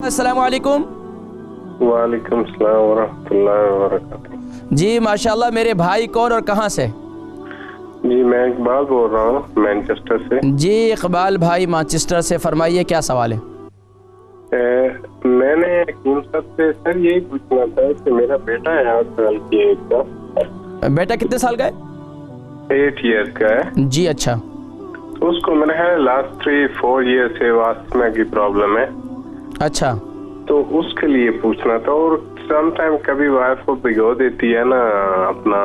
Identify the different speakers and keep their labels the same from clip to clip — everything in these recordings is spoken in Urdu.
Speaker 1: السلام علیکم۔
Speaker 2: وعلیکم السلام ورحمۃ اللہ وبرکاتہ۔
Speaker 1: جی ماشاءاللہ، میرے بھائی کون اور کہاں سے؟
Speaker 2: جی میں اقبال بول رہا ہوں مینچسٹر سے۔
Speaker 1: جی اقبال بھائی مانچسٹر سے، فرمائیے کیا سوال ہے؟
Speaker 2: میں نے حکیم صاحب سے سر یہی پوچھنا تھا کہ میرا بیٹا ہے 8 سال کی ایج کا۔
Speaker 1: بیٹا کتنے سال کا ہے؟
Speaker 2: 8 ایئر کا ہے۔
Speaker 1: جی اچھا۔
Speaker 2: اس کو میرا ہے لاسٹ 3-4 ایئر سے واسطمہ کی پرابلم ہے۔
Speaker 1: اچھا،
Speaker 2: تو اس کے لیے پوچھنا تھا، اور سم ٹائم کبھی وائف کو بھگو دیتی ہے نا اپنا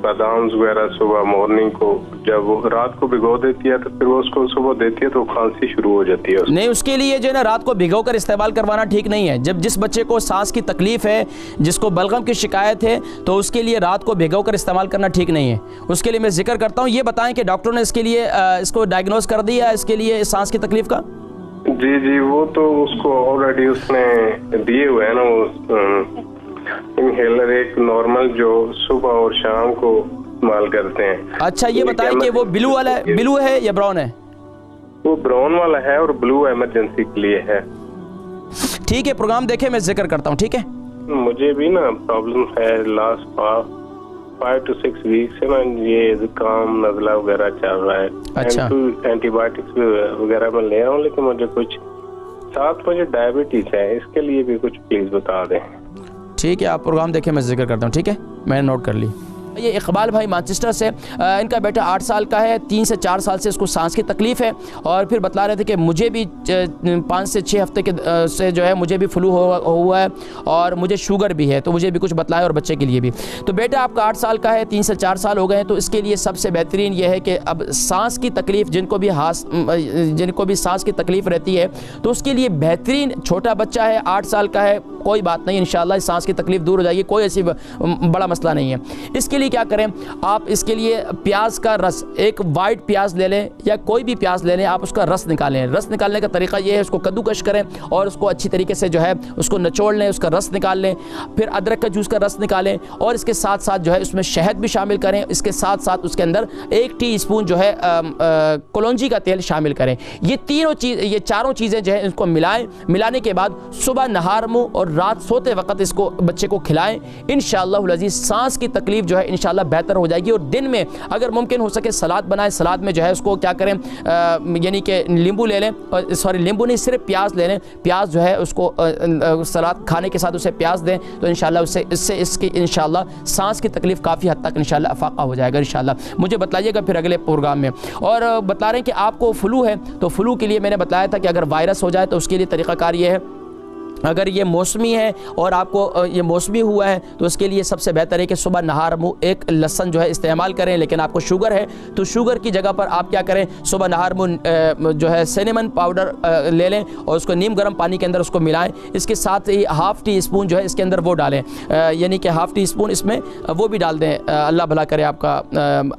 Speaker 2: بادام وغیرہ صبح مارننگ کو، جب وہ رات کو بھگو دیتی ہے تو پھر وہ اس کو صبح دیتی ہے تو کھانسی شروع ہو جاتی ہے۔
Speaker 1: نہیں، اس کے لیے جو ہے نا رات کو بھگو کر استعمال کروانا ٹھیک نہیں ہے۔ جس بچے کو سانس کی تکلیف ہے، جس کو بلغم کی شکایت ہے، تو اس کے لیے رات کو بھگو کر استعمال کرنا ٹھیک نہیں ہے۔ اس کے لیے میں ذکر کرتا ہوں، یہ بتائیں کہ ڈاکٹر نے اس کے لیے اس کو ڈائگنوز کر دیا اس کے لیے سانس کی تکلیف کا؟
Speaker 2: جی وہ تو اس کو آلریڈی اس نے دیے ہوئے ہیں نا وہ انہیلر، ایک نارمل جو صبح اور شام کو استعمال کرتے ہیں۔
Speaker 1: اچھا، یہ بتائیں کہ وہ بلو والا ہے، بلو ہے یا براؤن ہے؟
Speaker 2: وہ براؤن والا ہے اور بلو ایمرجنسی کے لیے ہے۔
Speaker 1: ٹھیک ہے، پروگرام دیکھیں، میں ذکر کرتا ہوں، ٹھیک ہے؟
Speaker 2: مجھے بھی نا پرابلم ہے لاسٹ 5 to 6 ویک سے نا، یہ زکام نزلہ وغیرہ چل رہا ہے۔
Speaker 1: اچھا،
Speaker 2: اینٹی بایوٹکس وغیرہ میں لے رہا ہوں، لیکن مجھے کچھ ساتھ مجھے ڈائبٹیز ہے، اس کے لیے بھی کچھ پلیز بتا دیں۔
Speaker 1: ٹھیک ہے، آپ پروگرام دیکھیں، میں ذکر کرتا ہوں، ٹھیک ہے؟ میں نے نوٹ کر لی۔ یہ اقبال بھائی مانچسٹر سے، ان کا بیٹا 8 سال کا ہے، 3 سے 4 سال سے اس کو سانس کی تکلیف ہے، اور پھر بتلا رہے تھے کہ مجھے بھی 5 سے 6 ہفتے کے سے جو ہے مجھے بھی فلو ہوا ہے، اور مجھے شوگر بھی ہے، تو مجھے بھی کچھ بتلائے اور بچے کے لیے بھی۔ تو بیٹا آپ کا 8 سال کا ہے، 3 سے 4 سال ہو گئے ہیں، تو اس کے لیے سب سے بہترین یہ ہے کہ اب سانس کی تکلیف جن کو بھی سانس کی تکلیف رہتی ہے، تو اس کے لیے بہترین، چھوٹا بچہ ہے 8 سال کا ہے، کوئی بات نہیں، انشاءاللہ سانس کی تکلیف دور ہو جائے گی، کوئی ایسی بڑا مسئلہ نہیں ہے۔ اس کے لیے کیا کریں، آپ اس کے لیے پیاز کا رس، ایک وائٹ پیاز لے لیں یا کوئی بھی پیاز لے لیں، آپ اس کا رس نکالیں۔ رس نکالنے کا طریقہ یہ ہے، اس کو کدوکش کریں اور اس کو اچھی طریقے سے جو ہے اس کو نچوڑ لیں، اس کا رس نکال لیں، پھر ادرک کا جوس کا رس نکالیں، اور اس کے ساتھ ساتھ جو ہے اس میں شہد بھی شامل کریں، اس کے ساتھ ساتھ اس کے اندر 1 ٹی اسپون جو ہے کلونجی کا تیل شامل کریں۔ یہ چاروں چیزیں جو ہے اس کو ملائیں، ملانے کے بعد صبح نہار منہ اور رات سوتے وقت اس کو بچے کو کھلائیں۔ انشاءاللہ العزیز سانس کی تکلیف جو ہے انشاءاللہ بہتر ہو جائے گی، اور دن میں اگر ممکن ہو سکے سلاد بنائیں، سلاد میں جو ہے اس کو کیا کریں، یعنی کہ لیمبو لے لیں، لیمبو نہیں، صرف پیاز لے لیں، پیاز جو ہے اس کو سلاد کھانے کے ساتھ اسے پیاز دیں، تو انشاءاللہ اس کی انشاءاللہ سانس کی تکلیف کافی حد تک انشاءاللہ افاقہ ہو جائے گا انشاءاللہ۔ مجھے بتلائیے گا پھر اگلے پروگرام میں۔ اور بتا رہے ہیں کہ آپ کو فلو ہے، تو فلو کے لیے میں نے بتلایا تھا کہ اگر وائرس ہو جائے تو اس کے لیے طریقہ کار یہ ہے، اگر یہ موسمی ہے اور آپ کو یہ موسمی ہوا ہے تو اس کے لیے سب سے بہتر ہے کہ صبح نہار منہ ایک لہسن جو ہے استعمال کریں، لیکن آپ کو شوگر ہے تو شوگر کی جگہ پر آپ کیا کریں، صبح نہار منہ جو ہے سینیمن پاؤڈر لے لیں اور اس کو نیم گرم پانی کے اندر اس کو ملائیں، اس کے ساتھ ہی ½ ٹی اسپون جو ہے اس کے اندر وہ ڈالیں، یعنی کہ ½ ٹی اسپون اس میں وہ بھی ڈال دیں، اللہ بھلا کرے آپ کا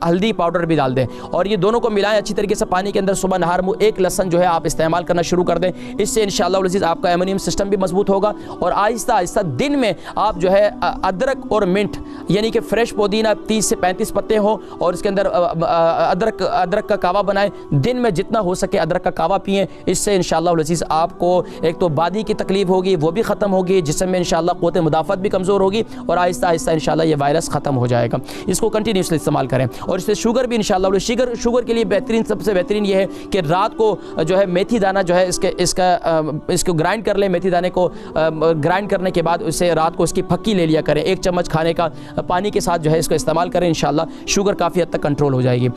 Speaker 1: ہلدی پاؤڈر بھی ڈال دیں، اور یہ دونوں کو ملائیں اچھی طریقے سے پانی کے اندر، صبح نہار منہ ایک لہسن جو ہے آپ استعمال کرنا شروع کر دیں۔ اس سے انشاءاللہ العزیز آپ کا ایمونیم سسٹم بھی مضبوط ہوگا، اور آہستہ آہستہ دن میں آپ جو ہے ادرک اور منٹ، یعنی کہ فریش پودینہ 30 سے 35 پتے ہوں، اور اس کے اندر ادرک کا کعوہ بنائیں، دن میں جتنا ہو سکے ادرک کا کعوہ پئیں۔ اس سے انشاءاللہ العزیز آپ کو ایک تو بادی کی تکلیف ہوگی وہ بھی ختم ہوگی، جسم میں انشاءاللہ قوت مدافعت بھی کمزور ہوگی، اور آہستہ آہستہ انشاءاللہ یہ وائرس ختم ہو جائے گا۔ اس کو کنٹینیوسلی استعمال کریں، اور اس سے شوگر بھی انشاءاللہ شوگر کے لیے بہترین، سب سے بہترین یہ ہے کہ رات کو جو ہے میتھی دانہ جو ہے اس کو گرائنڈ کر لیں، میتھی دانے کو گرائنڈ کرنے کے بعد اسے رات کو اس کی پھکی لے لیا کریں، 1 چمچ کھانے کا پانی کے ساتھ جو ہے اس کو استعمال کریں، انشاءاللہ شوگر کافی حد تک کنٹرول ہو جائے گی۔